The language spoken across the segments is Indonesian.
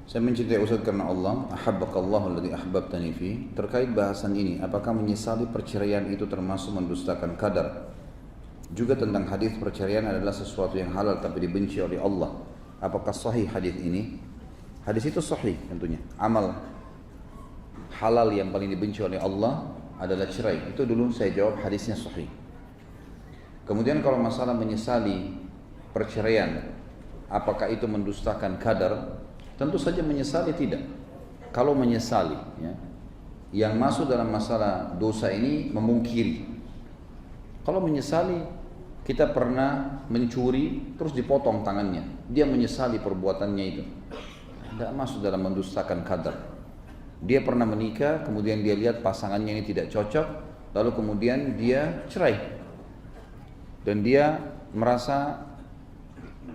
Saya mencintai Ustaz karena Allah, ahabbakallahu alladhi ahbabtani fi. Terkait bahasan ini, apakah menyesali perceraian itu termasuk mendustakan qadar? Juga tentang hadis perceraian adalah sesuatu yang halal tapi dibenci oleh Allah. Apakah sahih hadis ini? Hadis itu sahih tentunya. Amal halal yang paling dibenci oleh Allah adalah cerai. Itu dulu saya jawab hadisnya sahih. Kemudian kalau masalah menyesali perceraian, apakah itu mendustakan qadar? Tentu saja menyesali tidak. Kalau menyesali, ya, yang masuk dalam masalah dosa ini memungkiri. Kalau menyesali, kita pernah mencuri terus dipotong tangannya, dia menyesali perbuatannya itu, tidak masuk dalam mendustakan qadar. Dia pernah menikah, kemudian dia lihat pasangannya ini tidak cocok, lalu kemudian dia cerai, dan dia merasa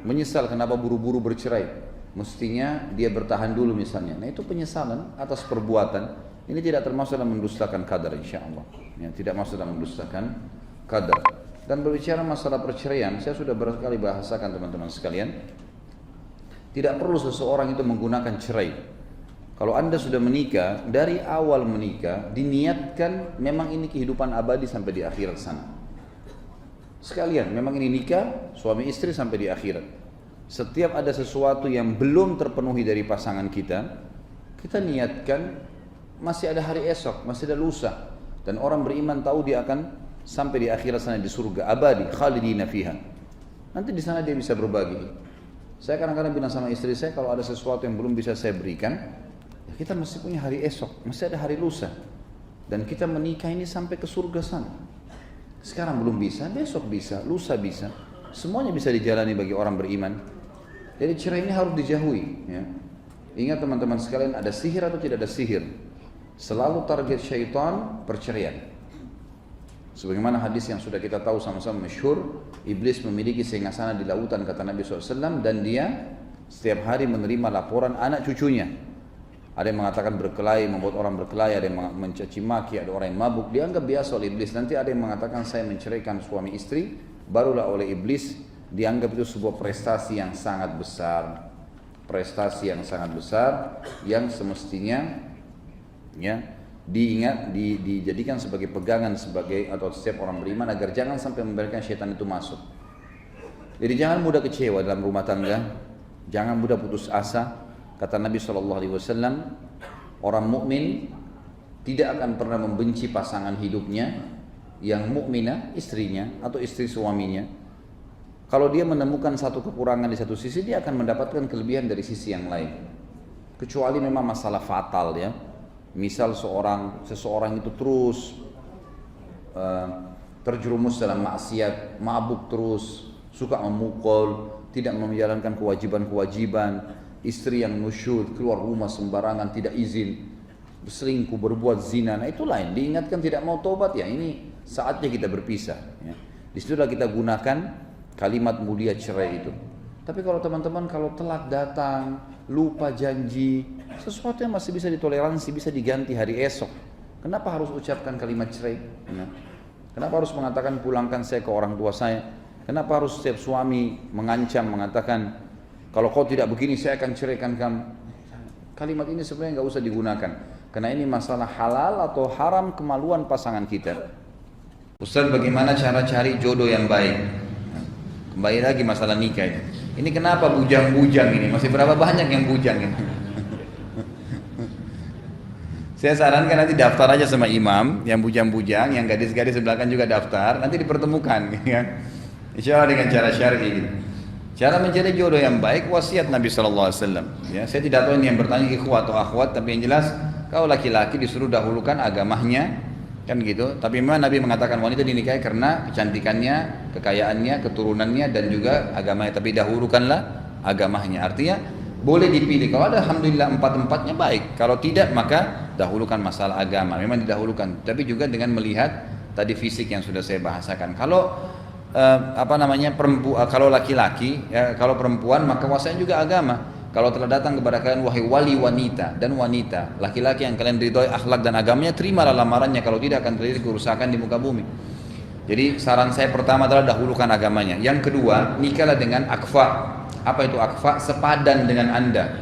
menyesal kenapa buru-buru bercerai. Mestinya dia bertahan dulu misalnya. Nah itu penyesalan atas perbuatan. Ini tidak termasuk dalam mendustakan qadar insyaAllah, ya, tidak masuk dalam mendustakan qadar. Dan berbicara masalah perceraian, saya sudah berkali bahasakan teman-teman sekalian, tidak perlu seseorang itu menggunakan cerai. Kalau anda sudah menikah, dari awal menikah diniatkan memang ini kehidupan abadi sampai di akhirat sana. Sekalian, memang ini nikah suami istri sampai di akhirat. Setiap ada sesuatu yang belum terpenuhi dari pasangan kita, kita niatkan masih ada hari esok, masih ada lusa. Dan orang beriman tahu dia akan sampai di akhirat sana di surga abadi, khalidina fiha. Nanti di sana dia bisa berbagi. Saya kadang-kadang bilang sama istri saya, kalau ada sesuatu yang belum bisa saya berikan, ya kita masih punya hari esok, masih ada hari lusa. Dan kita menikah ini sampai ke surga sana. Sekarang belum bisa, besok bisa, lusa bisa. Semuanya bisa dijalani bagi orang beriman. Jadi cerai ini harus dijauhi, ya. Ingat teman-teman sekalian, ada sihir atau tidak ada sihir, selalu target syaitan perceraian. Sebagaimana hadis yang sudah kita tahu sama-sama masyhur, iblis memiliki singgasana di lautan kata Nabi SAW, dan dia setiap hari menerima laporan anak cucunya. Ada yang mengatakan berkelahi, membuat orang berkelahi, ada yang mencaci maki, ada orang yang mabuk, dianggap biasa oleh iblis. Nanti ada yang mengatakan saya menceraikan suami istri, barulah oleh iblis dianggap itu sebuah prestasi yang sangat besar, prestasi yang sangat besar yang semestinya, ya, dijadikan sebagai pegangan sebagai atau setiap orang beriman agar jangan sampai membiarkan syaitan itu masuk. Jadi jangan mudah kecewa dalam rumah tangga, jangan mudah putus asa. Kata Nabi SAW, orang mukmin tidak akan pernah membenci pasangan hidupnya yang mukminah, istrinya atau istri suaminya. Kalau dia menemukan satu kekurangan di satu sisi, dia akan mendapatkan kelebihan dari sisi yang lain. Kecuali memang masalah fatal, ya. Misal seseorang itu terus terjerumus dalam maksiat, mabuk terus, suka memukul, tidak menjalankan kewajiban-kewajiban, istri yang nusyud, keluar rumah sembarangan, tidak izin, berselingkuh, berbuat zina. Nah itu lain, diingatkan tidak mau tobat, ya ini saatnya kita berpisah, ya. Disitulah kita gunakan kalimat mulia cerai itu. Tapi kalau teman-teman kalau telat datang, lupa janji, sesuatu yang masih bisa ditoleransi, bisa diganti hari esok. Kenapa harus ucapkan kalimat cerai? Kenapa harus mengatakan pulangkan saya ke orang tua saya? Kenapa harus setiap suami mengancam, mengatakan kalau kau tidak begini saya akan ceraikan kamu? Kalimat ini sebenarnya nggak usah digunakan, karena ini masalah halal atau haram kemaluan pasangan kita. Ustaz, bagaimana cara cari jodoh yang baik? Kembali lagi masalah nikah ini. Ini kenapa bujang-bujang ini? Masih berapa banyak yang bujang ini? Saya sarankan nanti daftar aja sama imam, yang bujang-bujang, yang gadis-gadis sebelah kan juga daftar, nanti dipertemukan, ya. Insya Allah dengan cara syar'i gitu. Cara mencari jodoh yang baik, wasiat Nabi SAW. Ya, saya tidak tahu ini yang bertanya ikhwat atau akhwat, tapi yang jelas, kau laki-laki disuruh dahulukan agamanya, kan gitu. Tapi memang Nabi mengatakan wanita dinikahi karena kecantikannya, kekayaannya, keturunannya, dan juga agamanya. Tapi dahulukanlah agamanya. Artinya boleh dipilih. Kalau ada alhamdulillah empat-empatnya baik. Kalau tidak maka dahulukan masalah agama. Memang didahulukan. Tapi juga dengan melihat tadi fisik yang sudah saya bahasakan. Kalau kalau laki-laki, ya, kalau perempuan maka wasiatnya juga agama. Kalau telah datang kepada kalian wahai wali wanita dan wanita, laki-laki yang kalian ridhoi akhlak dan agamanya, terimalah lamarannya, kalau tidak akan terjadi kerusakan di muka bumi. Jadi saran saya pertama adalah dahulukan agamanya. Yang kedua, nikahlah dengan akfa. Apa itu akfa? Sepadan dengan Anda.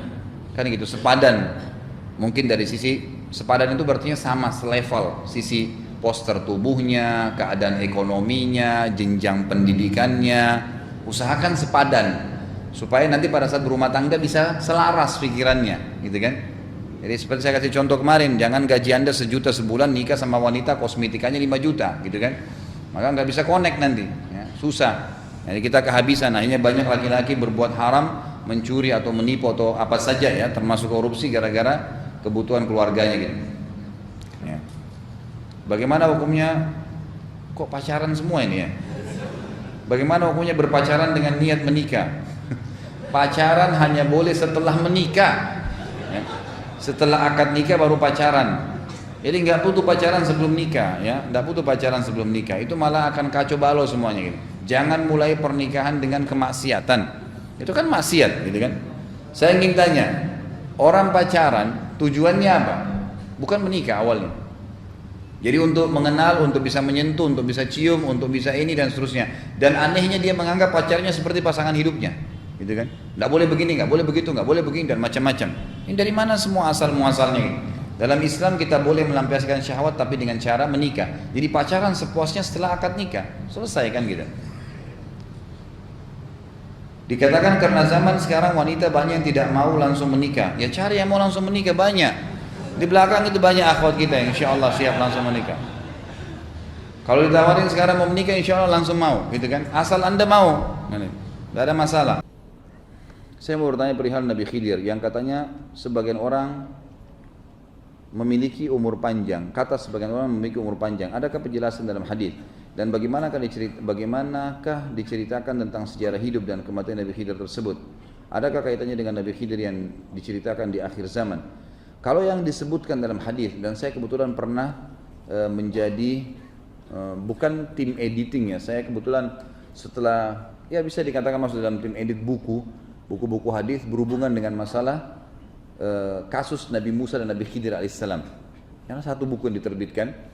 kan gitu, sepadan. Mungkin dari sisi sepadan itu berarti sama, selevel, sisi poster tubuhnya, keadaan ekonominya, jenjang pendidikannya, usahakan sepadan supaya nanti pada saat berumah tangga bisa selaras pikirannya, gitu kan. Jadi seperti saya kasih contoh kemarin, jangan gaji Anda 1 juta sebulan nikah sama wanita kosmetikanya 5 juta, gitu kan. Maka nggak bisa connect nanti, ya, susah. Jadi kita kehabisan, akhirnya banyak laki-laki berbuat haram, mencuri atau menipu atau apa saja ya, termasuk korupsi gara-gara kebutuhan keluarganya gitu. Ya. Bagaimana hukumnya? Kok pacaran semua ini ya? Bagaimana hukumnya berpacaran dengan niat menikah? Pacaran hanya boleh setelah menikah. Ya. Setelah akad nikah baru pacaran. Jadi nggak butuh pacaran sebelum nikah, ya, nggak butuh pacaran sebelum nikah. Itu malah akan kacau balau semuanya gitu. Jangan mulai pernikahan dengan kemaksiatan. Itu kan maksiat, gitu kan? Saya ingin tanya, orang pacaran tujuannya apa? Bukan menikah awalnya. Jadi untuk mengenal, untuk bisa menyentuh, untuk bisa cium, untuk bisa ini dan seterusnya. Dan anehnya dia menganggap pacarnya seperti pasangan hidupnya, gitu kan? Nggak boleh begini, nggak boleh begitu, nggak boleh begini dan macam-macam. Ini dari mana semua asal muasalnya ini? Dalam Islam kita boleh melampiaskan syahwat tapi dengan cara menikah. Jadi pacaran sepuasnya setelah akad nikah, selesai kan gitu. Dikatakan karena zaman sekarang wanita banyak yang tidak mau langsung menikah. Ya cari yang mau langsung menikah banyak. Di belakang itu banyak akhwat kita yang insya Allah siap langsung menikah. Kalau ditawarin sekarang mau menikah insya Allah langsung mau, gitu kan? Asal Anda mau, tidak ada masalah. Saya mau bertanya perihal Nabi Khidir yang katanya sebagian orang memiliki umur panjang. Kata sebagian orang memiliki umur panjang. Adakah penjelasan dalam hadis? Dan bagaimanakah diceritakan tentang sejarah hidup dan kematian Nabi Khidir tersebut? Adakah kaitannya dengan Nabi Khidir yang diceritakan di akhir zaman? Kalau yang disebutkan dalam hadis, dan saya kebetulan pernah menjadi bukan tim editing ya, saya kebetulan setelah ya bisa dikatakan masuk dalam tim edit buku-buku hadis berhubungan dengan masalah kasus Nabi Musa dan Nabi Khidir alaihissalam. Yang satu buku yang diterbitkan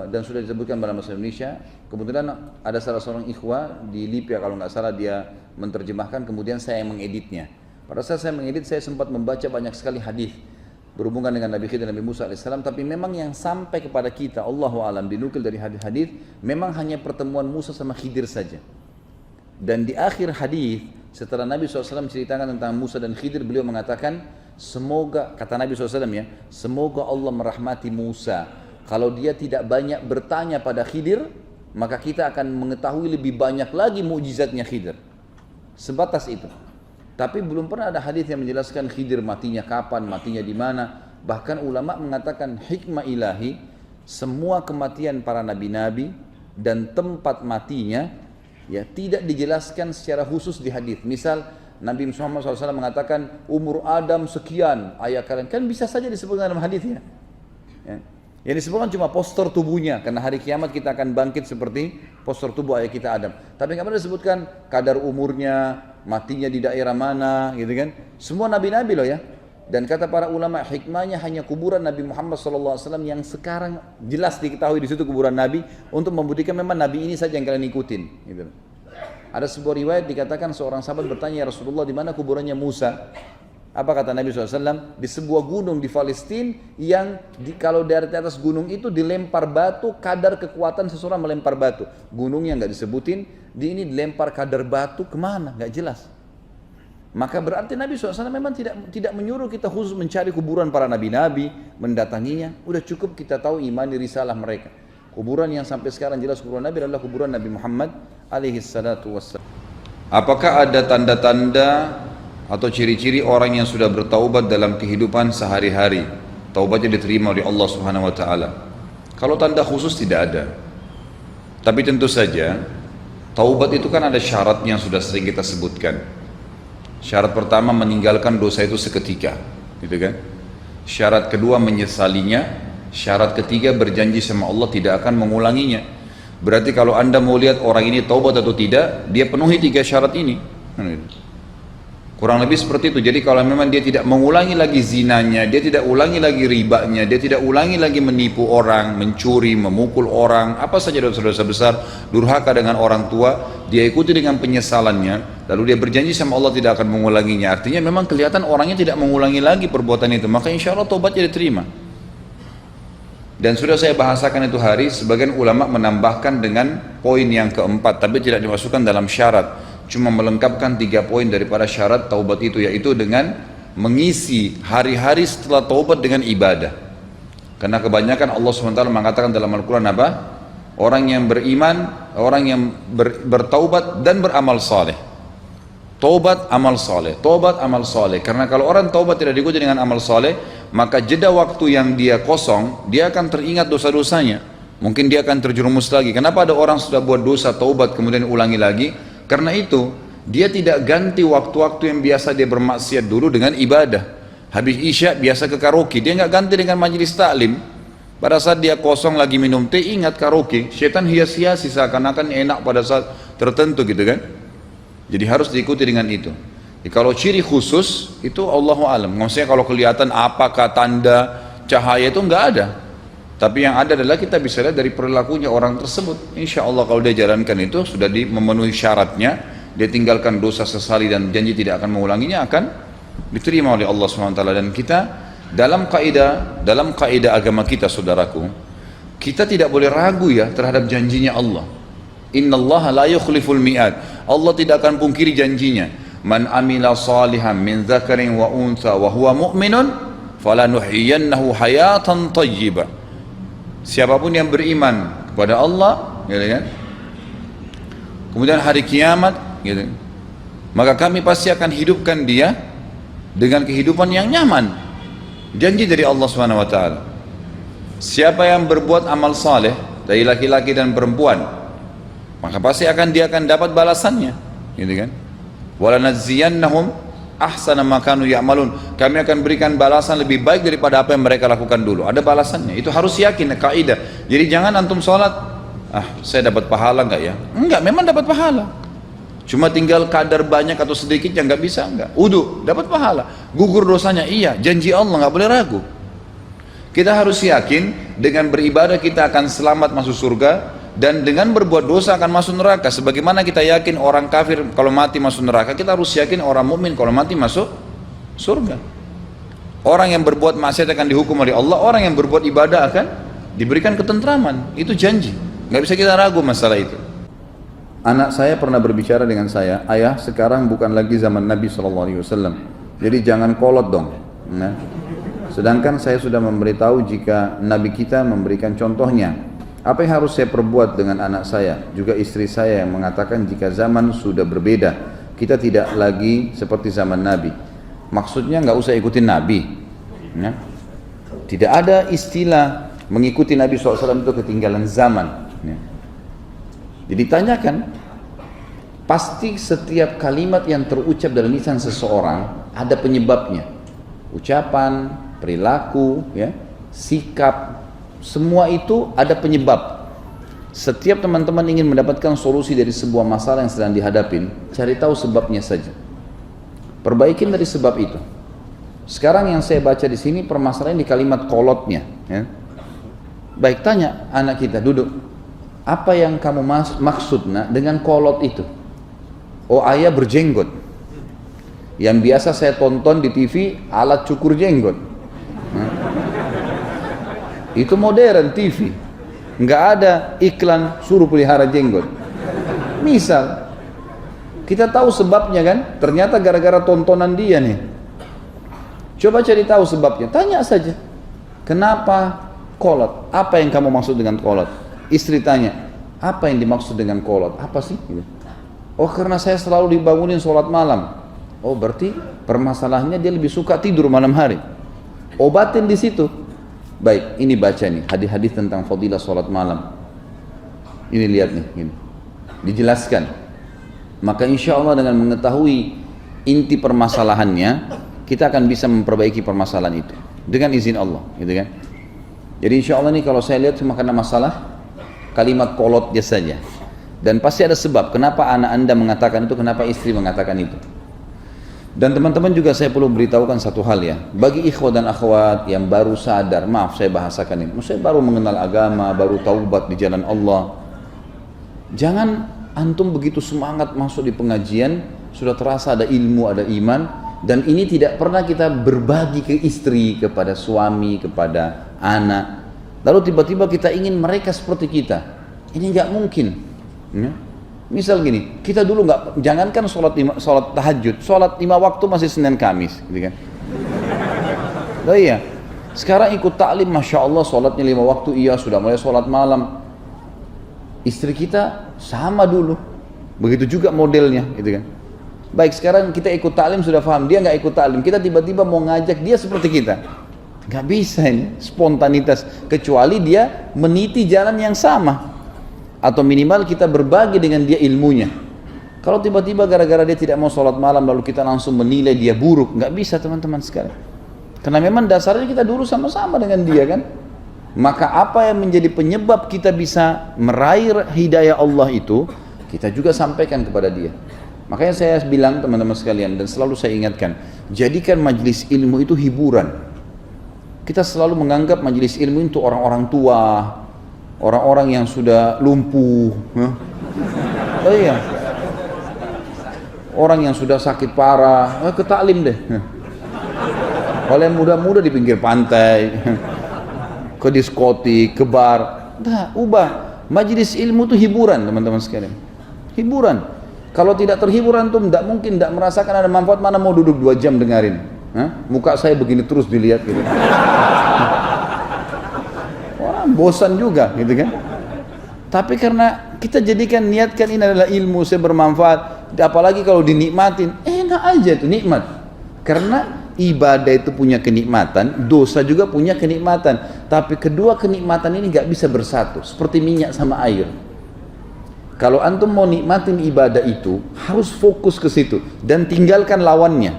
dan sudah disebutkan dalam bahasa Indonesia. Kebetulan ada salah seorang ikhwah di Libya kalau nggak salah dia menerjemahkan, kemudian saya yang mengeditnya. Pada saat saya mengedit saya sempat membaca banyak sekali hadis berhubungan dengan Nabi Khidir dan Nabi Musa alaihissalam, tapi memang yang sampai kepada kita Allahu a'lam dinukil dari hadis-hadis memang hanya pertemuan Musa sama Khidir saja. Dan di akhir hadis setelah Nabi SAW ceritakan tentang Musa dan Khidir, beliau mengatakan semoga, kata Nabi SAW ya, semoga Allah merahmati Musa. Kalau dia tidak banyak bertanya pada Khidir, maka kita akan mengetahui lebih banyak lagi mukjizatnya Khidir. Sebatas itu. Tapi belum pernah ada hadis yang menjelaskan Khidir matinya kapan, matinya di mana. Bahkan ulama mengatakan hikmah ilahi, semua kematian para nabi-nabi dan tempat matinya ya tidak dijelaskan secara khusus di hadis. Misal Nabi Muhammad SAW mengatakan umur Adam sekian, ayah kalian kan bisa saja disebutkan dalam hadis ya. Yang disebutkan cuma postur tubuhnya, karena hari kiamat kita akan bangkit seperti postur tubuh ayah kita Adam. Tapi nggak pernah disebutkan kadar umurnya, matinya di daerah mana, gitu kan? Semua nabi-nabi loh ya. Dan kata para ulama hikmahnya hanya kuburan Nabi Muhammad SAW yang sekarang jelas diketahui di situ kuburan Nabi untuk membuktikan memang Nabi ini saja yang kalian ikutin. Gitu. Ada sebuah riwayat dikatakan seorang sahabat bertanya, ya Rasulullah di mana kuburannya Musa? Apa kata Nabi SAW? Di sebuah gunung di Palestina yang kalau dari atas gunung itu dilempar batu, kadar kekuatan seseorang melempar batu. Gunungnya nggak disebutin, di ini dilempar kadar batu kemana? Nggak jelas. Maka berarti Nabi SAW memang tidak menyuruh kita khusus mencari kuburan para nabi-nabi, mendatanginya. Udah cukup kita tahu imani risalah mereka. Kuburan yang sampai sekarang jelas kuburan Nabi adalah kuburan Nabi Muhammad alaihi salatu wassalam. Apakah ada tanda-tanda atau ciri-ciri orang yang sudah bertaubat dalam kehidupan sehari-hari, taubatnya diterima oleh Allah Subhanahu wa taala? Kalau tanda khusus tidak ada. Tapi tentu saja taubat itu kan ada syaratnya yang sudah sering kita sebutkan. Syarat pertama meninggalkan dosa itu seketika, gitu kan? Syarat kedua menyesalinya, syarat ketiga berjanji sama Allah tidak akan mengulanginya. Berarti kalau Anda mau lihat orang ini taubat atau tidak, dia penuhi 3 syarat ini. Kurang lebih seperti itu. Jadi kalau memang dia tidak mengulangi lagi zinanya, dia tidak ulangi lagi ribanya, dia tidak ulangi lagi menipu orang, mencuri, memukul orang, apa saja dosa-dosa besar, durhaka dengan orang tua, dia ikuti dengan penyesalannya, lalu dia berjanji sama Allah tidak akan mengulanginya, artinya memang kelihatan orangnya tidak mengulangi lagi perbuatan itu, maka insya Allah taubatnya diterima. Dan sudah saya bahasakan itu hari, sebagian ulama menambahkan dengan poin yang keempat, tapi tidak dimasukkan dalam syarat, cuma melengkapkan 3 poin daripada syarat taubat itu, yaitu dengan mengisi hari-hari setelah taubat dengan ibadah. Karena kebanyakan Allah SWT mengatakan dalam Al-Quran apa? Orang yang beriman, orang yang bertaubat dan beramal saleh. Taubat, amal saleh, taubat, amal saleh. Karena kalau orang taubat tidak diikuti dengan amal saleh, maka jeda waktu yang dia kosong, dia akan teringat dosa-dosanya. Mungkin dia akan terjerumus lagi. Kenapa ada orang sudah buat dosa, taubat, kemudian ulangi lagi? Karena itu, dia tidak ganti waktu-waktu yang biasa dia bermaksiat dulu dengan ibadah. Habis isya biasa ke karaoke, dia nggak ganti dengan majelis taklim. Pada saat dia kosong lagi minum teh, ingat karaoke. Syaitan hias-hiasi seakan-akan enak pada saat tertentu gitu kan. Jadi harus diikuti dengan itu. Jadi kalau ciri khusus itu Allahu alam. Maksudnya kalau kelihatan apakah tanda cahaya itu nggak ada. Tapi yang ada adalah kita bisa lihat dari perilakunya orang tersebut. Insya Allah kalau dia jalankan itu sudah memenuhi syaratnya, dia tinggalkan dosa, sesali dan janji tidak akan mengulanginya, akan diterima oleh Allah SWT. Dan kita dalam kaidah agama kita, saudaraku, kita tidak boleh ragu ya terhadap janjinya Allah. Innallaha la yukhliful mi'ad. Allah tidak akan pungkiri janjinya. Man amila salihan min dzakarin wa untha wa huwa mu'minun falanuhyiyannahu hayatan thayyibah. Siapapun yang beriman kepada Allah, gitu kan? Kemudian hari kiamat, gitu, maka kami pasti akan hidupkan dia dengan kehidupan yang nyaman. Janji dari Allah Subhanahu wa taala. Siapa yang berbuat amal saleh dari laki-laki dan perempuan, maka pasti dia akan dapat balasannya, gitu kan? Walanadziyannahum ahsana ma kanu ya'malun. Kami akan berikan balasan lebih baik daripada apa yang mereka lakukan dulu. Ada balasannya. Itu harus yakin, kaidah. Jadi jangan antum sholat, saya dapat pahala enggak ya? Enggak, memang dapat pahala. Cuma tinggal kadar banyak atau sedikit yang enggak bisa, enggak. Wudu, dapat pahala. Gugur dosanya, iya. Janji Allah, enggak boleh ragu. Kita harus yakin dengan beribadah kita akan selamat masuk surga, dan dengan berbuat dosa akan masuk neraka. Sebagaimana kita yakin orang kafir kalau mati masuk neraka, kita harus yakin orang mukmin kalau mati masuk surga. Orang yang berbuat maksiat akan dihukum oleh Allah, orang yang berbuat ibadah akan diberikan ketentraman. Itu janji, nggak bisa kita ragu masalah itu. Anak saya pernah berbicara dengan saya, ayah sekarang bukan lagi zaman Nabi SAW, jadi jangan kolot dong. Nah, sedangkan saya sudah memberitahu jika Nabi kita memberikan contohnya. Apa yang harus saya perbuat dengan anak saya, juga istri saya yang mengatakan jika zaman sudah berbeda, kita tidak lagi seperti zaman Nabi. Maksudnya nggak usah ikutin Nabi. Ya. Tidak ada istilah mengikuti Nabi SAW itu ketinggalan zaman. Ya. Jadi tanyakan, pasti setiap kalimat yang terucap dalam lisan seseorang ada penyebabnya. Ucapan, perilaku, ya, sikap, semua itu ada penyebab. Setiap teman-teman ingin mendapatkan solusi dari sebuah masalah yang sedang dihadapin, cari tahu sebabnya saja. Perbaikin dari sebab itu. Sekarang yang saya baca di sini permasalahan di kalimat kolotnya. Ya. Baik, tanya anak kita, duduk. Apa yang kamu maksud dengan kolot itu? Oh, ayah berjenggot. Yang biasa saya tonton di TV alat cukur jenggot. Itu modern TV, nggak ada iklan suruh pelihara jenggot. Misal, kita tahu sebabnya kan? Ternyata gara-gara tontonan dia nih. Coba cari tahu sebabnya, tanya saja. Kenapa kolot? Apa yang kamu maksud dengan kolot? Istri tanya, apa yang dimaksud dengan kolot? Apa sih? Oh, karena saya selalu dibangunin sholat malam. Oh, berarti permasalahannya dia lebih suka tidur malam hari. Obatin di situ. Baik, ini baca nih hadis-hadis tentang fadilah sholat malam. Ini lihat nih, ini dijelaskan. Maka insya Allah dengan mengetahui inti permasalahannya, kita akan bisa memperbaiki permasalahan itu dengan izin Allah, gitu kan? Jadi insya Allah nih kalau saya lihat cuma karena masalah kalimat kolot dia saja. Dan pasti ada sebab kenapa anak anda mengatakan itu, kenapa istri mengatakan itu. Dan teman-teman juga saya perlu beritahukan satu hal ya, bagi ikhwah dan akhwat yang baru sadar, maaf saya bahasakan ini, saya baru mengenal agama, baru taubat di jalan Allah, jangan antum begitu semangat masuk di pengajian, sudah terasa ada ilmu, ada iman, dan ini tidak pernah kita berbagi ke istri, kepada suami, kepada anak. Lalu tiba-tiba kita ingin mereka seperti kita. Ini nggak mungkin. Ya. Misal gini, kita dulu nggak, jangankan sholat tahajud, sholat 5 waktu masih Senin Kamis, gitu kan? Oh iya, sekarang ikut taklim, masya Allah, sholatnya 5 waktu, iya sudah mulai sholat malam. Istri kita sama dulu, begitu juga modelnya, gitu kan? Baik, sekarang kita ikut taklim sudah paham, dia nggak ikut taklim, kita tiba-tiba mau ngajak dia seperti kita, nggak bisa ini, spontanitas, kecuali dia meniti jalan yang sama. Atau minimal kita berbagi dengan dia ilmunya. Kalau tiba-tiba gara-gara dia tidak mau sholat malam lalu kita langsung menilai dia buruk, nggak bisa teman-teman sekalian. Karena memang dasarnya kita dulu sama-sama dengan dia kan. Maka apa yang menjadi penyebab kita bisa meraih hidayah Allah itu, kita juga sampaikan kepada dia. Makanya saya bilang teman-teman sekalian, dan selalu saya ingatkan, jadikan majelis ilmu itu hiburan. Kita selalu menganggap majelis ilmu itu orang-orang tua, orang-orang yang sudah lumpuh, oh iya, orang yang sudah sakit parah, ke taklim deh. Kalau yang muda-muda di pinggir pantai, ke diskotik, ke bar, nah, ubah. Majelis ilmu itu hiburan teman-teman sekalian, hiburan. Kalau tidak terhibur antum, tidak mungkin tidak merasakan ada manfaat. Mana mau duduk 2 jam dengarin, muka saya begini terus dilihat gitu. Bosan juga gitu kan. Tapi karena kita jadikan, niatkan ini adalah ilmu, saya bermanfaat, apalagi kalau dinikmatin, enak aja itu, nikmat. Karena ibadah itu punya kenikmatan, dosa juga punya kenikmatan, tapi kedua kenikmatan ini gak bisa bersatu, seperti minyak sama air. Kalau antum mau nikmatin ibadah itu, harus fokus ke situ dan tinggalkan lawannya.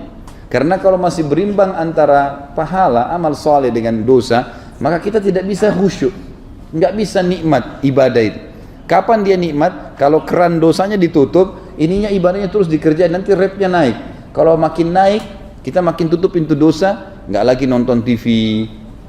Karena kalau masih berimbang antara pahala amal soleh dengan dosa, maka kita tidak bisa khusyuk, nggak bisa nikmat ibadah itu. Kapan dia nikmat? Kalau keran dosanya ditutup, ininya ibadahnya terus dikerjain, nanti rate-nya naik. Kalau makin naik, kita makin tutup pintu dosa, nggak lagi nonton TV.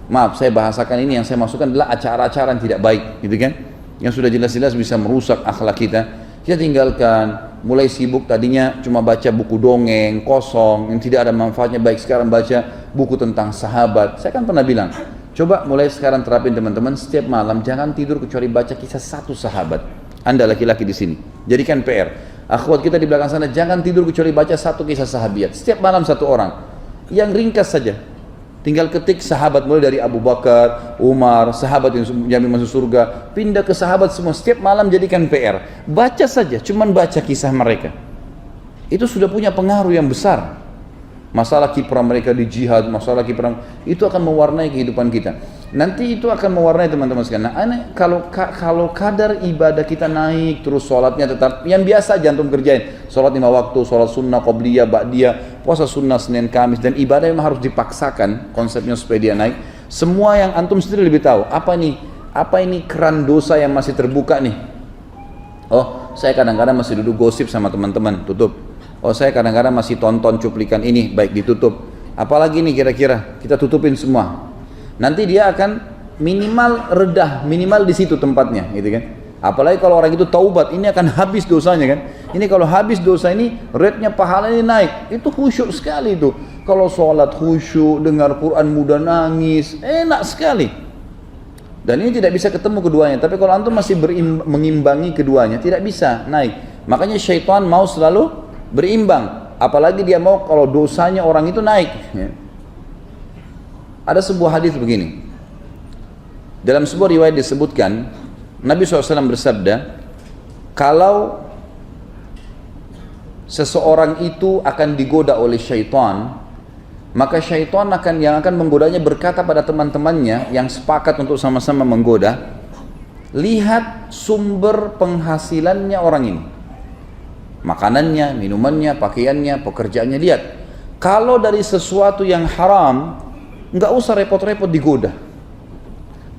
Maaf, saya bahasakan ini, yang saya masukkan adalah acara-acara yang tidak baik, gitu kan? Yang sudah jelas-jelas bisa merusak akhlak kita. Kita tinggalkan. Mulai sibuk tadinya cuma baca buku dongeng kosong yang tidak ada manfaatnya, baik sekarang baca buku tentang sahabat. Saya kan pernah bilang, coba mulai sekarang terapin teman-teman, setiap malam jangan tidur kecuali baca kisah satu sahabat. Anda laki-laki di sini, jadikan PR. Akhwat kita di belakang sana, jangan tidur kecuali baca satu kisah sahabiat. Setiap malam satu orang, yang ringkas saja. Tinggal ketik sahabat, mulai dari Abu Bakar, Umar, sahabat yang jamin masuk surga, pindah ke sahabat semua. Setiap malam jadikan PR, baca saja, cuman baca kisah mereka. Itu sudah punya pengaruh yang besar. Masalah kiprah mereka di jihad, masalah kiprah itu akan mewarnai kehidupan kita. Nanti itu akan mewarnai teman-teman sekalian. Nah, kalau kadar ibadah kita naik terus, sholatnya tetap yang biasa jantung kerjain, sholat 5 waktu, sholat sunnah, qobliyah, ba'diyah, puasa sunnah Senin Kamis, dan ibadah memang harus dipaksakan konsepnya supaya dia naik. Semua yang antum sendiri lebih tahu apa ini keran dosa yang masih terbuka nih. Oh, saya kadang-kadang masih duduk gosip sama teman-teman, tutup. Oh, saya kadang-kadang masih tonton cuplikan ini, baik, ditutup. Apalagi nih kira-kira, kita tutupin semua. Nanti dia akan minimal redah, minimal di situ tempatnya, gitu kan. Apalagi kalau orang itu taubat, ini akan habis dosanya kan. Ini kalau habis dosa ini, rate-nya pahala ini naik. Itu khusyuk sekali itu. Kalau sholat khusyuk, dengar Quran mudah nangis, enak sekali. Dan ini tidak bisa ketemu keduanya. Tapi kalau antum masih mengimbangi keduanya, tidak bisa naik. Makanya syaitan mau selalu berimbang. Apalagi dia mau kalau dosanya orang itu naik. Ada sebuah hadis begini. Dalam sebuah riwayat disebutkan, Nabi SAW bersabda, kalau seseorang itu akan digoda oleh syaitan, maka syaitan yang akan menggodanya berkata pada teman-temannya yang sepakat untuk sama-sama menggoda, lihat sumber penghasilannya orang ini, makanannya, minumannya, pakaiannya, pekerjaannya, lihat. Kalau dari sesuatu yang haram, nggak usah repot-repot digoda,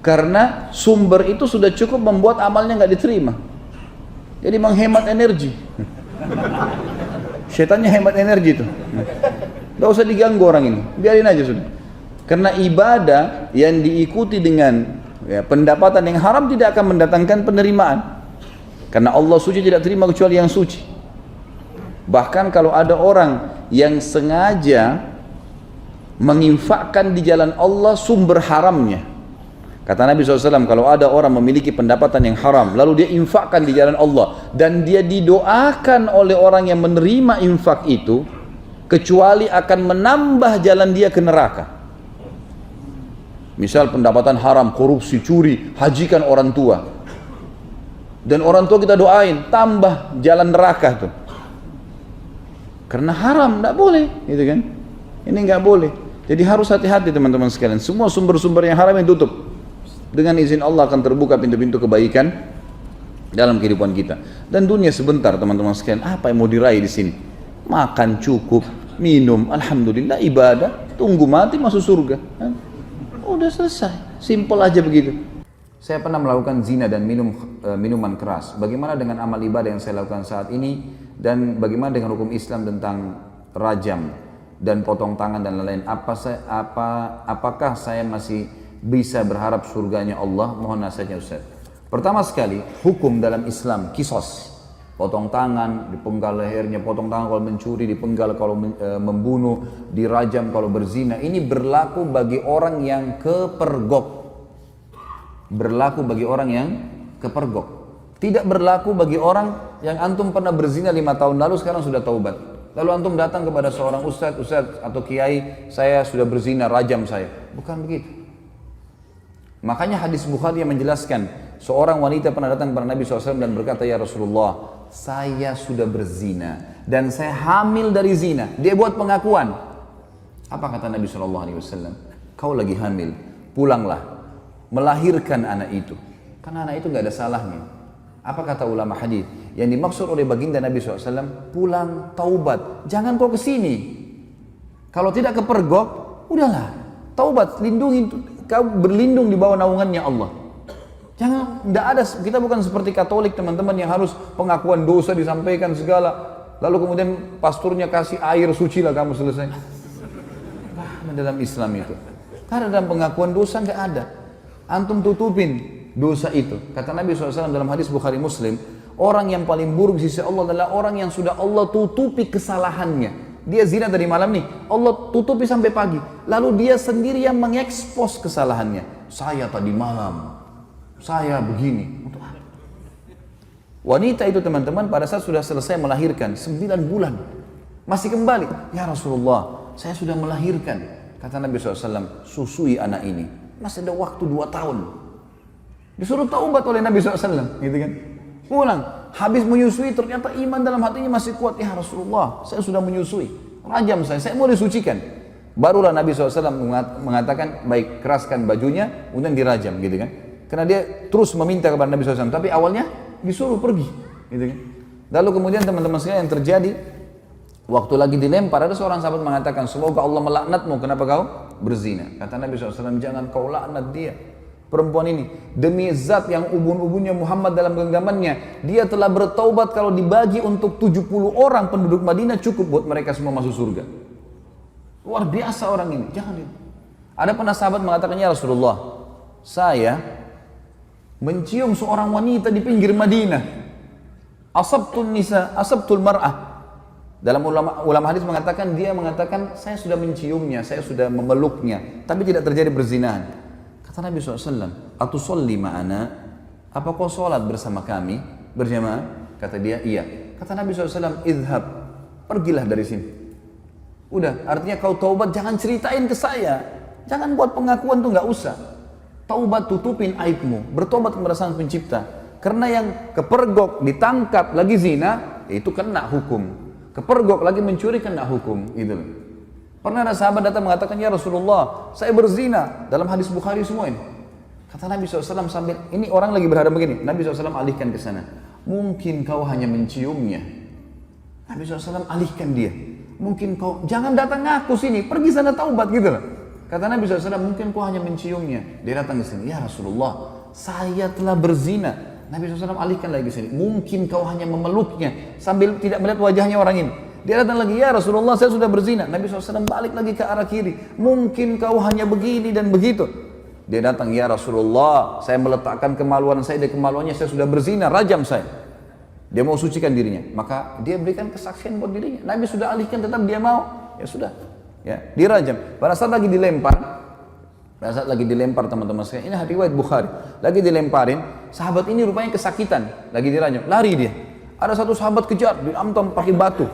karena sumber itu sudah cukup membuat amalnya nggak diterima. Jadi menghemat energi. Syaitannya hemat energi itu. Nggak usah diganggu orang ini, biarin aja sudah. Karena ibadah yang diikuti dengan pendapatan yang haram tidak akan mendatangkan penerimaan. Karena Allah suci, tidak terima kecuali yang suci. Bahkan kalau ada orang yang sengaja menginfakkan di jalan Allah sumber haramnya. Kata Nabi SAW, kalau ada orang memiliki pendapatan yang haram, lalu dia infakkan di jalan Allah, dan dia didoakan oleh orang yang menerima infak itu, kecuali akan menambah jalan dia ke neraka. Misal pendapatan haram, korupsi, curi, hajikan orang tua. Dan orang tua kita doain, tambah jalan neraka tuh. Karena haram, tidak boleh, gitu kan? Ini nggak boleh. Jadi harus hati-hati teman-teman sekalian. Semua sumber-sumber yang haram yang tutup. Dengan izin Allah akan terbuka pintu-pintu kebaikan dalam kehidupan kita. Dan dunia sebentar teman-teman sekalian. Apa yang mau diraih di sini? Makan cukup, minum, alhamdulillah, ibadah, tunggu mati masuk surga. Udah selesai. Simple aja begitu. Saya pernah melakukan zina dan minuman keras. Bagaimana dengan amal ibadah yang saya lakukan saat ini? Dan bagaimana dengan hukum Islam tentang rajam dan potong tangan dan lain-lain? Apakah saya masih bisa berharap surganya Allah? Mohon nasihatnya Ustaz. Pertama sekali, hukum dalam Islam kisos. Potong tangan, dipenggal lehernya, potong tangan kalau mencuri, dipenggal kalau membunuh, dirajam kalau berzina. Ini berlaku bagi orang yang kepergok. Berlaku bagi orang yang kepergok. Tidak berlaku bagi orang yang antum pernah berzina 5 tahun lalu, sekarang sudah taubat. Lalu antum datang kepada seorang ustaz atau kiai, saya sudah berzina, rajam saya. Bukan begitu. Makanya hadis Bukhari yang menjelaskan, seorang wanita pernah datang kepada Nabi SAW dan berkata, ya Rasulullah, saya sudah berzina dan saya hamil dari zina. Dia buat pengakuan. Apa kata Nabi SAW? Kau lagi hamil, pulanglah, melahirkan anak itu. Karena anak itu nggak ada salahnya. Apa kata ulama hadis? Yang dimaksud oleh baginda Nabi SAW, pulang taubat. Jangan kau kesini. Kalau tidak kepergok, udahlah. Taubat, lindungi, kau berlindung di bawah naungannya Allah. Jangan, tidak ada, kita bukan seperti Katolik teman-teman yang harus pengakuan dosa disampaikan segala. Lalu kemudian pasturnya kasih air suci lah kamu selesai. Nah, dalam Islam itu. Karena dalam pengakuan dosa nggak ada. Antum tutupin dosa itu. Kata Nabi SAW dalam hadis Bukhari Muslim, orang yang paling buruk di sisi Allah adalah orang yang sudah Allah tutupi kesalahannya. Dia zina tadi malam nih, Allah tutupi sampai pagi. Lalu dia sendiri yang mengekspos kesalahannya. Saya tadi malam, saya begini. Untuk apa? Wanita itu teman-teman pada saat sudah selesai melahirkan 9 bulan masih kembali, ya Rasulullah, saya sudah melahirkan. Kata Nabi SAW, susui anak ini. Masih ada waktu 2 tahun. Disuruh taubat oleh Nabi SAW, gitu kan? Pulang, habis menyusui ternyata iman dalam hatinya masih kuat. Ya Rasulullah, saya sudah menyusui, rajam saya mau disucikan. Barulah Nabi SAW mengatakan, baik, keraskan bajunya, kemudian dirajam, gitu kan? Karena dia terus meminta kepada Nabi SAW, tapi awalnya disuruh pergi, gitu kan? Lalu kemudian teman-teman sekalian yang terjadi, waktu lagi dilempar, ada seorang sahabat mengatakan, semoga Allah melaknatmu, kenapa kau berzina? Kata Nabi SAW, jangan kau laknat dia. Perempuan ini, demi zat yang ubun-ubunnya Muhammad dalam genggamannya, dia telah bertaubat kalau dibagi untuk 70 orang penduduk Madinah cukup buat mereka semua masuk surga. Luar biasa orang ini, jangan dia. Ada pernah sahabat mengatakan, ya Rasulullah, saya mencium seorang wanita di pinggir Madinah. Asabtul nisa, asabtul mar'ah. Dalam ulama hadis mengatakan, dia mengatakan, saya sudah menciumnya, saya sudah memeluknya, tapi tidak terjadi perzinahan. Kata Nabi SAW, atusolli ma'ana, apa kau sholat bersama kami berjamaah? Kata dia, iya. Kata Nabi SAW, idhab, pergilah dari sini. Udah, artinya kau taubat jangan ceritain ke saya, jangan buat pengakuan tuh, nggak usah. Taubat, tutupin aibmu, bertobat kepada Sang Pencipta. Karena yang kepergok ditangkap lagi zina, itu kena hukum. Kepergok lagi mencuri kena hukum, gitu loh. Pernah ada sahabat datang mengatakan, ya Rasulullah, saya berzina. Dalam hadis Bukhari semua ini. Kata Nabi SAW sambil, ini orang lagi berhadap begini. Nabi SAW alihkan ke sana. Mungkin kau hanya menciumnya. Nabi SAW alihkan dia. Mungkin kau, jangan datang ngaku sini, pergi sana taubat gitu loh. Kata Nabi SAW, mungkin kau hanya menciumnya. Dia datang ke sini, ya Rasulullah, saya telah berzina. Nabi SAW alihkan lagi ke sini. Mungkin kau hanya memeluknya sambil tidak melihat wajahnya orang ini. Dia datang lagi, ya Rasulullah, saya sudah berzina. Nabi SAW balik lagi ke arah kiri. Mungkin kau hanya begini dan begitu. Dia datang, ya Rasulullah, saya meletakkan kemaluan saya, dan kemaluannya saya sudah berzina, rajam saya. Dia mau sucikan dirinya, maka dia berikan kesaksian buat dirinya. Nabi sudah alihkan, tetap dia mau, ya sudah, ya dirajam. Pada saat lagi dilempar, teman-teman sekalian, ini riwayat Bukhari, lagi dilemparin, sahabat ini rupanya kesakitan, lagi dirajam, lari dia. Ada satu sahabat kejar, diamtam pakai batu,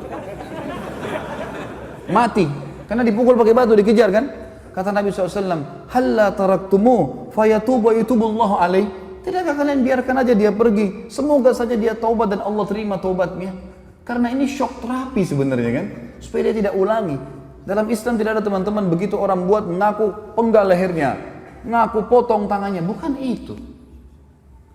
mati, karena dipukul pakai batu, dikejar kan? Kata Nabi SAW, halla taraktumu fayatubu yutubullahu alaih. Tidakkah kalian biarkan aja dia pergi? Semoga saja dia taubat dan Allah terima taubatnya. Karena ini shock terapi sebenarnya kan, supaya dia tidak ulangi. Dalam Islam tidak ada teman-teman begitu orang buat ngaku penggal lehernya, ngaku potong tangannya, bukan itu.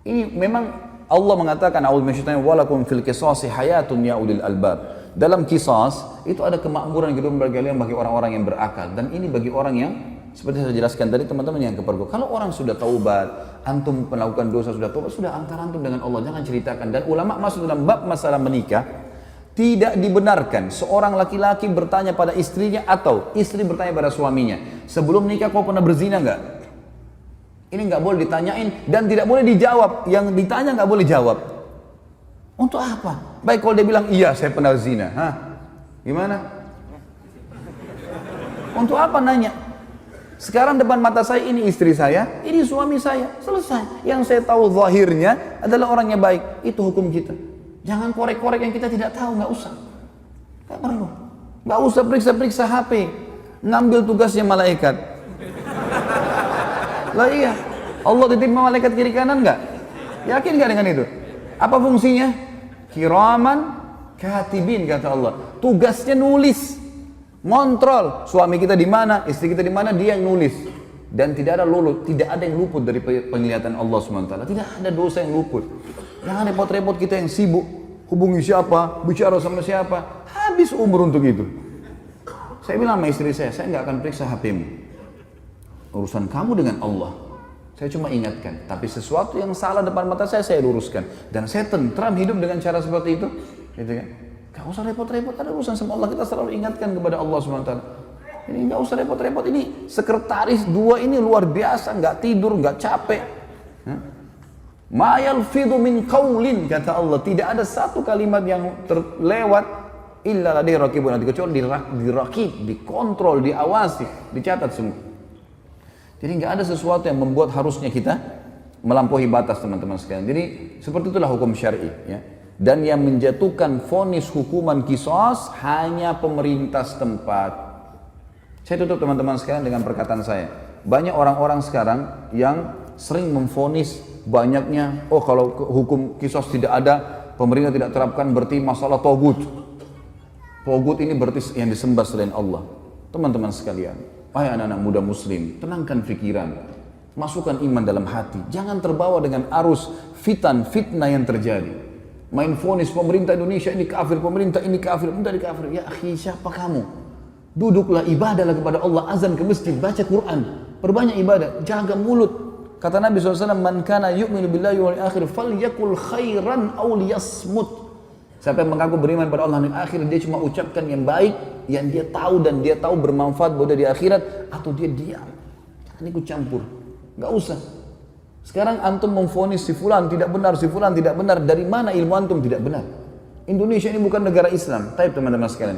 Ini memang Allah mengatakan a'udzu minasyaitonir walakum fil qisasi hayatun ya ulil albab. Dalam kisas itu ada kemakmuran hidup bagi kalian, bagi orang-orang yang berakal, dan ini bagi orang yang seperti saya jelaskan tadi teman-teman yang kepergok. Kalau orang sudah taubat, antum melakukan dosa sudah taubat, sudah antara antum dengan Allah, jangan ceritakan. Dan ulama masuk dalam bab masalah menikah, tidak dibenarkan seorang laki-laki bertanya pada istrinya atau istri bertanya pada suaminya, sebelum nikah kau pernah berzina enggak? Ini enggak boleh ditanyain dan tidak boleh dijawab. Yang ditanya enggak boleh jawab. Untuk apa? Baik kalau dia bilang iya saya pernah zina, gimana? Untuk apa nanya? Sekarang depan mata saya ini istri saya, ini suami saya, selesai. Yang saya tahu zahirnya adalah orangnya baik, itu hukum kita. Jangan korek-korek yang kita tidak tahu, nggak usah. Nggak perlu. Nggak usah periksa-periksa HP, ngambil tugasnya malaikat. Lah iya, Allah titip malaikat kiri kanan nggak? Yakin nggak dengan itu? Apa fungsinya? Kiraman katibin kata Allah. Tugasnya nulis. Ngontrol suami kita di mana, istri kita di mana, dia yang nulis. Dan tidak ada yang luput dari penglihatan Allah SWT. Tidak ada dosa yang luput. Jangan repot-repot kita yang sibuk hubungi siapa, bicara sama siapa, habis umur untuk itu. Saya bilang sama istri saya nggak akan periksa HP-mu. Urusan kamu dengan Allah. Saya cuma ingatkan, tapi sesuatu yang salah depan mata saya luruskan. Dan saya tentram hidup dengan cara seperti itu, gitu kan? Gak usah repot-repot, ada urusan sama Allah, kita selalu ingatkan kepada Allah SWT. Ini gak usah repot-repot, ini sekretaris dua ini luar biasa, gak tidur, gak capek. Ma yalfidhu min qaulin, kata Allah, tidak ada satu kalimat yang terlewat illa ladaihi raqibun atid, kecuali dirakib, dikontrol, diawasi, dicatat semua. Jadi gak ada sesuatu yang membuat harusnya kita melampaui batas, teman-teman sekalian. Jadi seperti itulah hukum syar'i, ya. Dan yang menjatuhkan vonis hukuman qisas hanya pemerintah setempat. Saya tutup teman-teman sekalian dengan perkataan saya. Banyak orang-orang sekarang yang sering memvonis banyaknya, oh kalau hukum qisas tidak ada, pemerintah tidak terapkan, berarti masalah togut. Togut ini berarti yang disembah selain Allah. Teman-teman sekalian, wahai anak-anak muda muslim, tenangkan pikiran, masukkan iman dalam hati. Jangan terbawa dengan arus fitnah yang terjadi. Main vonis pemerintah Indonesia ini kafir, pemerintah ini kafir, Ya akhi, siapa kamu? Duduklah, ibadahlah kepada Allah, azan ke masjid, baca Quran, perbanyak ibadah, jaga mulut. Kata Nabi SAW, man kana yu'minu billahi wal akhir falyakul khairan aw liyasmut. Siapa yang mengaku beriman pada Allah dan akhir, dia cuma ucapkan yang baik, yang dia tahu dan dia tahu bermanfaat buat dia di akhirat, atau dia diam. Jangan ikut campur, nggak usah. Sekarang antum memvonis si fulan tidak benar, si fulan tidak benar. Dari mana ilmu antum tidak benar? Indonesia ini bukan negara Islam. Tapi teman-teman sekalian,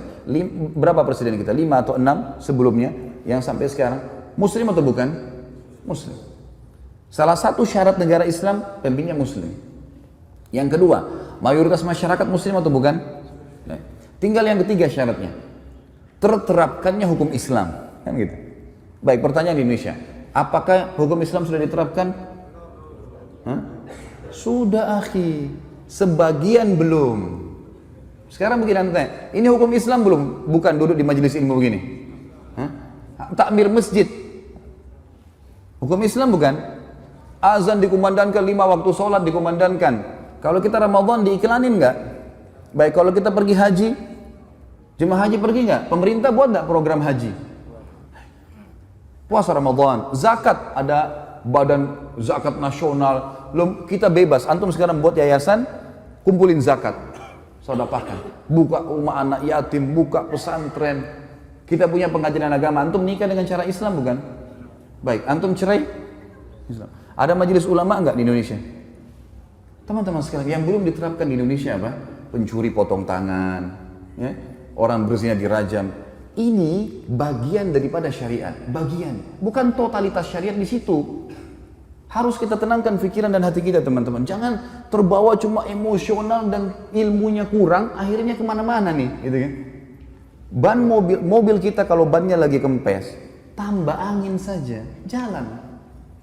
berapa presiden kita? 5 atau 6 sebelumnya yang sampai sekarang Muslim atau bukan? Muslim. Salah satu syarat negara Islam pemimpinnya Muslim. Yang kedua, mayoritas masyarakat Muslim atau bukan? Tinggal yang ketiga syaratnya, terterapkannya hukum Islam, kan gitu. Baik, pertanyaan di Indonesia, apakah hukum Islam sudah diterapkan? Sudah akhi, sebagian belum. Sekarang begini anda tanya, ini hukum Islam belum? Bukan duduk di majelis ilmu begini. Takmir masjid, hukum Islam bukan? Azan dikumandangkan, 5 waktu sholat dikumandangkan. Kalau kita Ramadan diiklanin nggak? Baik, kalau kita pergi haji, jemaah haji pergi nggak? Pemerintah buat nggak program haji? Puasa Ramadan, zakat, ada badan zakat nasional, kita bebas. Antum sekarang buat yayasan, kumpulin zakat, sedekahkan, buka rumah anak yatim, buka pesantren. Kita punya pengajian agama, antum nikah dengan cara Islam bukan? Baik, antum cerai Islam. Ada majelis ulama enggak di Indonesia? Teman-teman sekalian, yang belum diterapkan di Indonesia apa? Pencuri potong tangan, ya? Orang berzina dirajam. Ini bagian daripada syariat, bagian. Bukan totalitas syariat di situ. Harus kita tenangkan pikiran dan hati kita, teman-teman. Jangan terbawa cuma emosional dan ilmunya kurang, akhirnya kemana-mana nih, gitu kan? Ban mobil kita kalau bannya lagi kempes, tambah angin saja, jalan.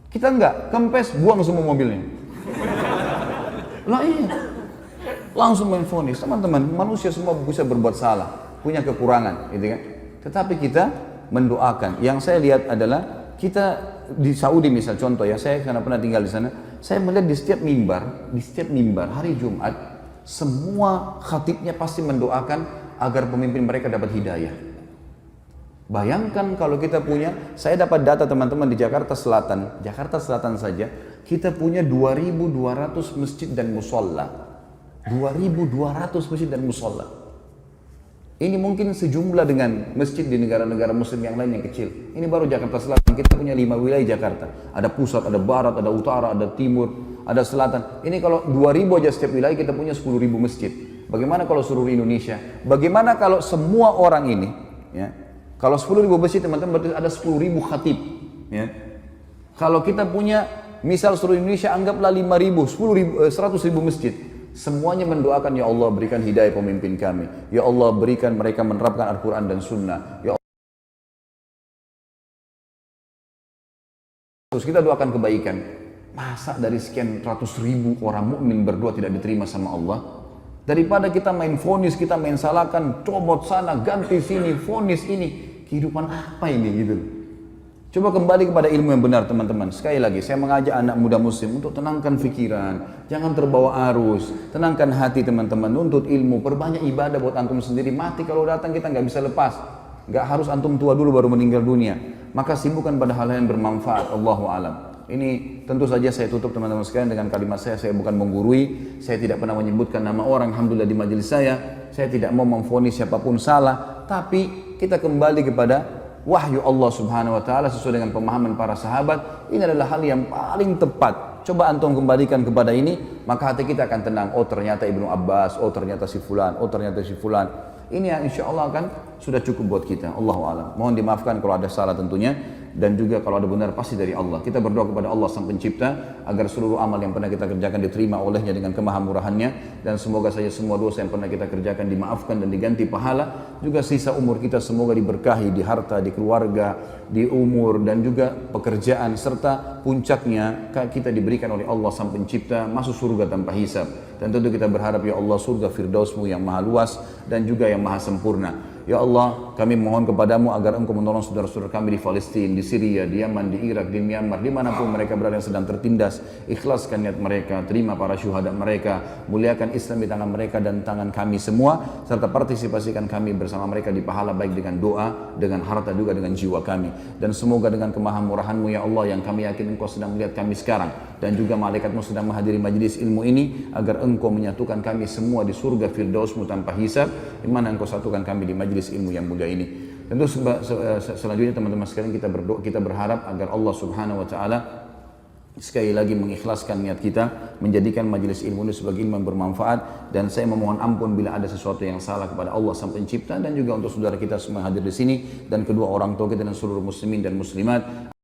Kita enggak, kempes, buang semua mobilnya. Lah iya, langsung main vonis. Teman-teman, manusia semua bisa berbuat salah, punya kekurangan, gitu kan? Tetapi kita mendoakan. Yang saya lihat adalah kita di Saudi misal contoh ya, saya karena pernah tinggal di sana, saya melihat di setiap mimbar hari Jumat, semua khatibnya pasti mendoakan agar pemimpin mereka dapat hidayah. Bayangkan kalau kita punya, saya dapat data teman-teman di Jakarta Selatan saja, kita punya 2.200 masjid dan musola. 2.200 masjid dan musola. Ini mungkin sejumlah dengan masjid di negara-negara muslim yang lain yang kecil. Ini baru Jakarta Selatan, kita punya 5 wilayah Jakarta. Ada pusat, ada barat, ada utara, ada timur, ada selatan. Ini kalau 2.000 aja setiap wilayah kita punya 10.000 masjid. Bagaimana kalau seluruh Indonesia? Bagaimana kalau semua orang ini, ya, kalau 10.000 masjid teman-teman berarti ada 10.000 khatib. Ya. Kalau kita punya, misal seluruh Indonesia anggaplah 5.000, 100.000 masjid. Semuanya mendoakan, ya Allah berikan hidayah pemimpin kami. Ya Allah berikan mereka menerapkan Al-Quran dan Sunnah. Ya Allah. Terus kita doakan kebaikan. Masa dari sekian ratus ribu orang mukmin berdoa tidak diterima sama Allah? Daripada kita main vonis, kita main salahkan, comot sana, ganti sini, vonis ini. Kehidupan apa ini gitu? Coba kembali kepada ilmu yang benar teman-teman. Sekali lagi saya mengajak anak muda muslim untuk tenangkan pikiran, jangan terbawa arus, tenangkan hati teman-teman, nuntut ilmu, perbanyak ibadah buat antum sendiri. Mati kalau datang kita nggak bisa lepas, nggak harus antum tua dulu baru meninggal dunia. Maka sibukkan pada hal-hal yang bermanfaat. Allahu alam. Ini tentu saja saya tutup teman-teman sekalian dengan kalimat saya bukan menggurui, saya tidak pernah menyebutkan nama orang, alhamdulillah di majelis saya tidak mau memvonis siapapun salah, tapi kita kembali kepada wahyu Allah subhanahu wa ta'ala sesuai dengan pemahaman para sahabat. Ini adalah hal yang paling tepat. Coba antum kembalikan kepada ini, maka hati kita akan tenang. Oh ternyata Ibnu Abbas, oh ternyata si fulan, oh ternyata si fulan. Ini yang insya Allah akan sudah cukup buat kita. Allahu a'lam. Mohon dimaafkan kalau ada salah tentunya, dan juga kalau ada benar pasti dari Allah. Kita berdoa kepada Allah Sang Pencipta agar seluruh amal yang pernah kita kerjakan diterima olehnya dengan kemahamurahannya, dan semoga saja semua dosa yang pernah kita kerjakan dimaafkan dan diganti pahala. Juga sisa umur kita semoga diberkahi di harta, di keluarga, di umur, dan juga pekerjaan, serta puncaknya kita diberikan oleh Allah Sang Pencipta masuk surga tanpa hisab. Dan tentu kita berharap ya Allah surga Firdausmu yang maha luas dan juga yang maha sempurna. Ya Allah, kami mohon kepadamu agar Engkau menolong saudara-saudara kami di Palestina, di Syria, di Yaman, di Irak, di Myanmar, dimanapun mereka berada yang sedang tertindas. Ikhlaskan niat mereka, terima para syuhada mereka, muliakan Islam di tangan mereka dan tangan kami semua, serta partisipasikan kami bersama mereka di pahala baik dengan doa, dengan harta juga dengan jiwa kami. Dan semoga dengan kemahamurahan-Mu ya Allah yang kami yakin Engkau sedang melihat kami sekarang, dan juga malaikat-Mu sedang menghadiri majelis ilmu ini, agar Engkau menyatukan kami semua di surga Firdaus-Mu tanpa hisab, di mana Engkau satukan kami di majelis ilmu yang mulia ini. Tentu selanjutnya teman-teman sekalian kita berdoa, kita berharap agar Allah Subhanahu wa taala sekali lagi mengikhlaskan niat kita, menjadikan majelis ilmu ini sebagai ilmu yang bermanfaat. Dan saya memohon ampun bila ada sesuatu yang salah kepada Allah Sang Pencipta, dan juga untuk saudara kita semua hadir di sini, dan kedua orang tua kita dan seluruh muslimin dan muslimat.